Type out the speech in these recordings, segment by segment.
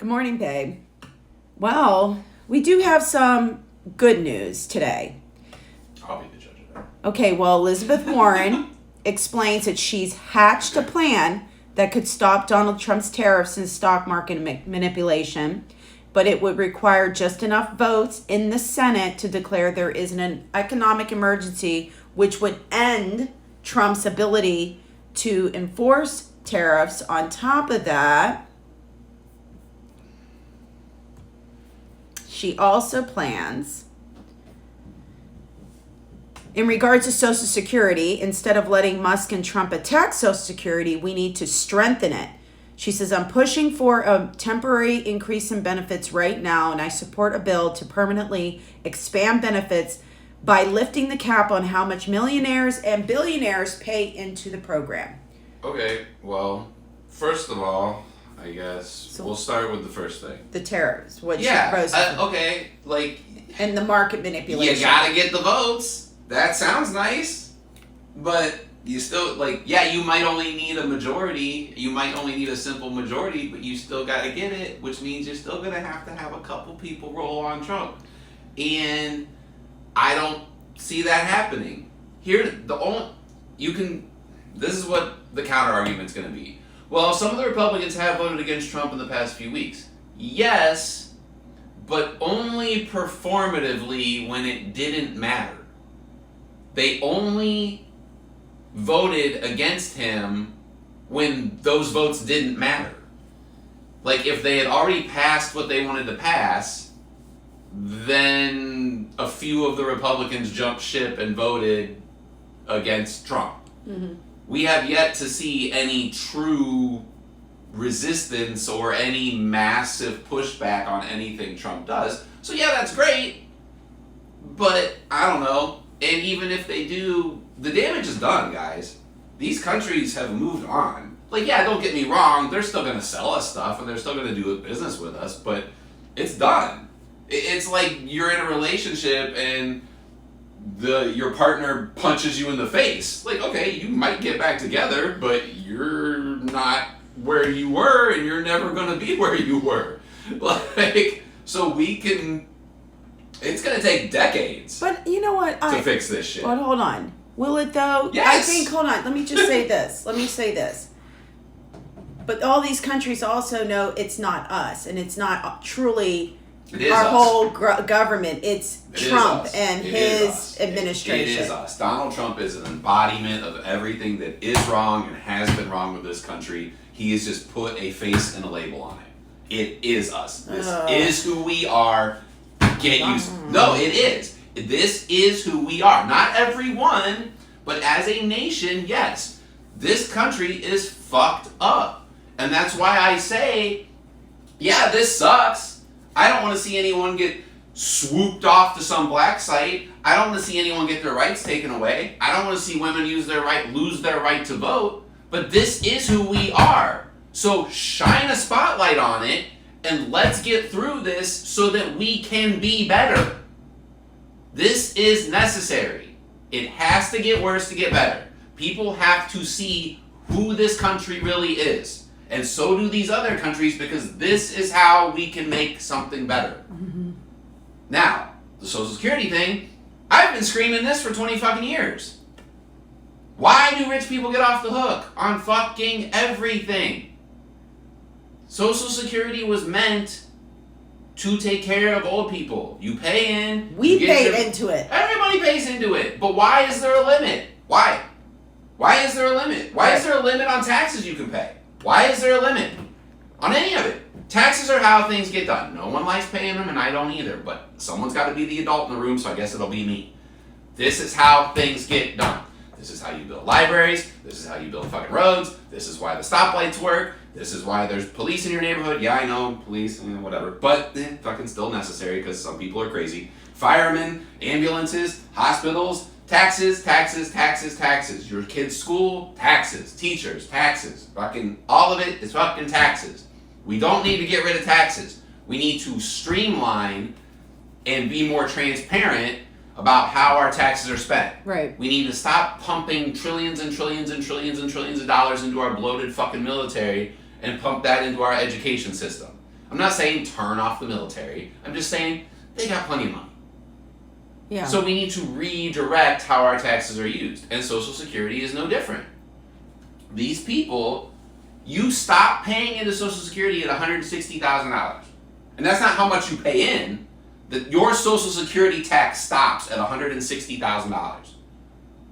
Good morning, babe. Well, we do have some good news today. I'll be the judge of that. Okay, well, Elizabeth Warren explains that she's hatched a plan that could stop Donald Trump's tariffs and stock market manipulation, but it would require just enough votes in the Senate to declare there is an economic emergency, which would end Trump's ability to enforce tariffs. On top of that, she also plans, in regards to Social Security, instead of letting Musk and Trump attack Social Security, we need to strengthen it. She says, I'm pushing for a temporary increase in benefits right now, and I support a bill to permanently expand benefits by lifting the cap on how much millionaires and billionaires pay into the program. Okay, well, first of all, I guess we'll start with the first thing. The tariffs. Okay, and the market manipulation. You gotta get the votes. That sounds nice. But you still, you might only need a majority. You might only need a simple majority, but you still gotta get it, which means you're still gonna have to have a couple people roll on Trump. And I don't see that happening. This is what the counter argument's gonna be. Well, some of the Republicans have voted against Trump in the past few weeks. Yes, but only performatively when it didn't matter. They only voted against him when those votes didn't matter. Like, if they had already passed what they wanted to pass, then a few of the Republicans jumped ship and voted against Trump. Mm-hmm. We have yet to see any true resistance or any massive pushback on anything Trump does. So yeah, that's great, but I don't know. And even if they do, the damage is done, guys. These countries have moved on. Don't get me wrong, they're still going to sell us stuff and they're still going to do business with us, but it's done. It's like you're in a relationship and your partner punches you in the face. Okay, you might get back together, but you're not where you were and you're never going to be where you were. So it's going to take decades. But you know what? To fix this shit. But hold on. Will it though? Yes. Hold on. Let me just say this. But all these countries also know it's not us and it's not truly our whole government. It's Trump and his administration. It is us. Donald Trump is an embodiment of everything that is wrong and has been wrong with this country. He has just put a face and a label on it. It is us. This is who we are. Get used to it. No, it is. This is who we are. Not everyone, but as a nation, yes. This country is fucked up. And that's why I say, yeah, this sucks. I don't want to see anyone get swooped off to some black site. I don't want to see anyone get their rights taken away. I don't want to see women lose their right to vote. But this is who we are. So shine a spotlight on it and let's get through this so that we can be better. This is necessary. It has to get worse to get better. People have to see who this country really is. And so do these other countries, because this is how we can make something better. Mm-hmm. Now, the Social Security thing, I've been screaming this for 20 fucking years. Why do rich people get off the hook on fucking everything? Social Security was meant to take care of old people. You pay in. We pay into it. Everybody pays into it. But why is there a limit? Why? Why is there a limit? Why is there a limit on taxes you can pay? Why is there a limit on any of it? Taxes are how things get done. No one likes paying them, and I don't either. But someone's got to be the adult in the room, so I guess it'll be me. This is how things get done. This is how you build libraries. This is how you build fucking roads. This is why the stoplights work. This is why there's police in your neighborhood. Yeah, I know, police, whatever. But fucking still necessary because some people are crazy. Firemen, ambulances, hospitals, taxes. Your kid's school, taxes. Teachers, taxes. Fucking all of it is fucking taxes. We don't need to get rid of taxes. We need to streamline and be more transparent about how our taxes are spent. Right. We need to stop pumping trillions and trillions and trillions and trillions of dollars into our bloated fucking military and pump that into our education system. I'm not saying turn off the military. I'm just saying they got plenty of money. Yeah. So we need to redirect how our taxes are used. And Social Security is no different. These people, you stop paying into Social Security at $160,000. And that's not how much you pay in. Your Social Security tax stops at $160,000.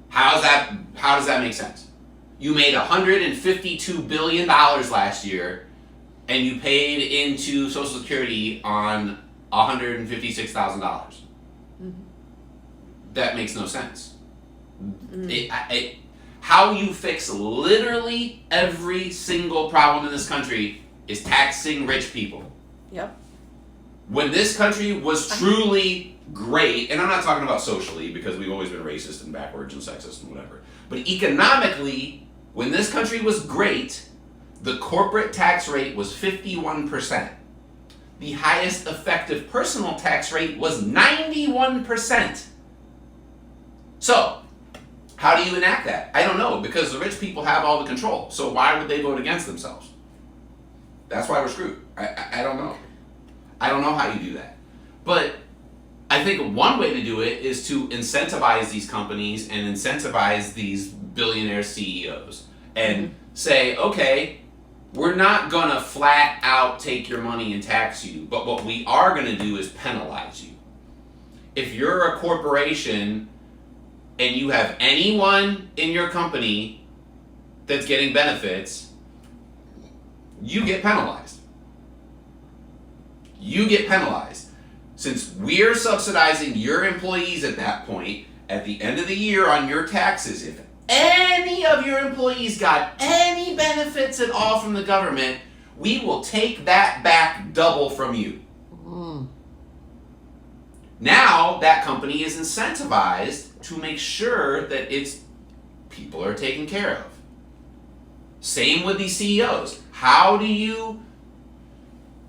How does that make sense? You made $152 billion last year, and you paid into Social Security on $156,000. That makes no sense. How you fix literally every single problem in this country is taxing rich people. Yep. When this country was truly great, and I'm not talking about socially because we've always been racist and backwards and sexist and whatever, but economically, when this country was great, the corporate tax rate was 51%. The highest effective personal tax rate was 91%. So, how do you enact that? I don't know, because the rich people have all the control. So why would they vote against themselves? That's why we're screwed. I don't know. I don't know how you do that. But I think one way to do it is to incentivize these companies and incentivize these billionaire CEOs and say, okay, we're not going to flat out take your money and tax you, but what we are going to do is penalize you. If you're a corporation and you have anyone in your company that's getting benefits, you get penalized. You get penalized. Since we're subsidizing your employees at that point, at the end of the year on your taxes, if any of your employees got any benefits at all from the government, we will take that back double from you. Now that company is incentivized to make sure that its people are taken care of. Same with these CEOs. How do you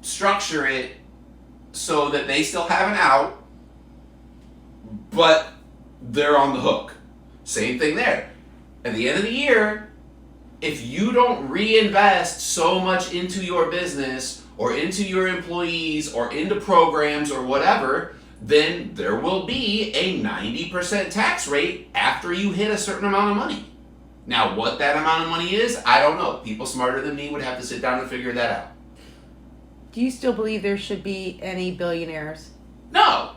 structure it so that they still have an out, but they're on the hook? Same thing there. At the end of the year, if you don't reinvest so much into your business or into your employees or into programs or whatever, then there will be a 90% tax rate after you hit a certain amount of money. Now, what that amount of money is, I don't know. People smarter than me would have to sit down and figure that out. Do you still believe there should be any billionaires? No.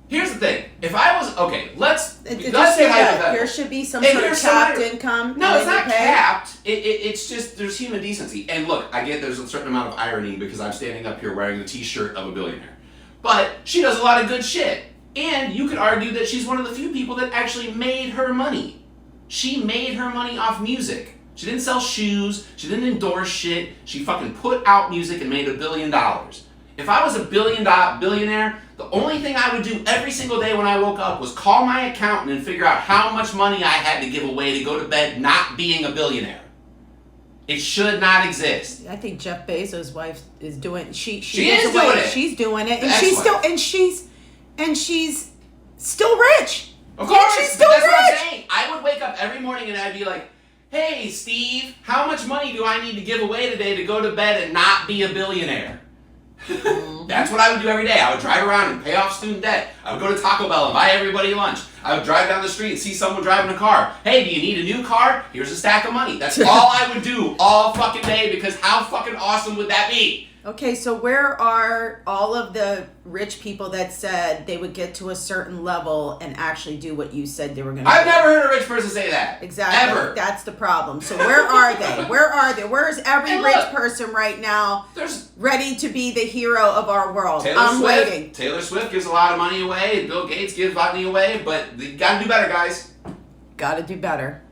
Here's the thing. If I was, okay, let's get hypothetical. There should be some sort of capped income. No, it's not capped. It's just, there's human decency. And look, I get there's a certain amount of irony because I'm standing up here wearing the t-shirt of a billionaire. But she does a lot of good shit. And you could argue that she's one of the few people that actually made her money. She made her money off music. She didn't sell shoes. She didn't endorse shit. She fucking put out music and made $1 billion. If I was a billionaire, the only thing I would do every single day when I woke up was call my accountant and figure out how much money I had to give away to go to bed not being a billionaire. It should not exist. I think Jeff Bezos' wife is doing. She is doing it. She's doing it, and Excellent. she's still rich. Of course, she's still that's rich. what I'm saying. I would wake up every morning and I'd be like, "Hey, Steve, how much money do I need to give away today to go to bed and not be a billionaire?" That's what I would do every day. I would drive around and pay off student debt. I would go to Taco Bell and buy everybody lunch. I would drive down the street and see someone driving a car. Hey, do you need a new car? Here's a stack of money. That's all I would do all fucking day, because how fucking awesome would that be? Okay, so where are all of the rich people that said they would get to a certain level and actually do what you said they were going to do? I've never heard a rich person say that. Exactly. Ever. That's the problem. So where are they? Where are they? Where's every rich person right now ready to be the hero of our world? I'm waiting. Taylor Swift gives a lot of money away. Bill Gates gives money away. But you got to do better, guys. Got to do better.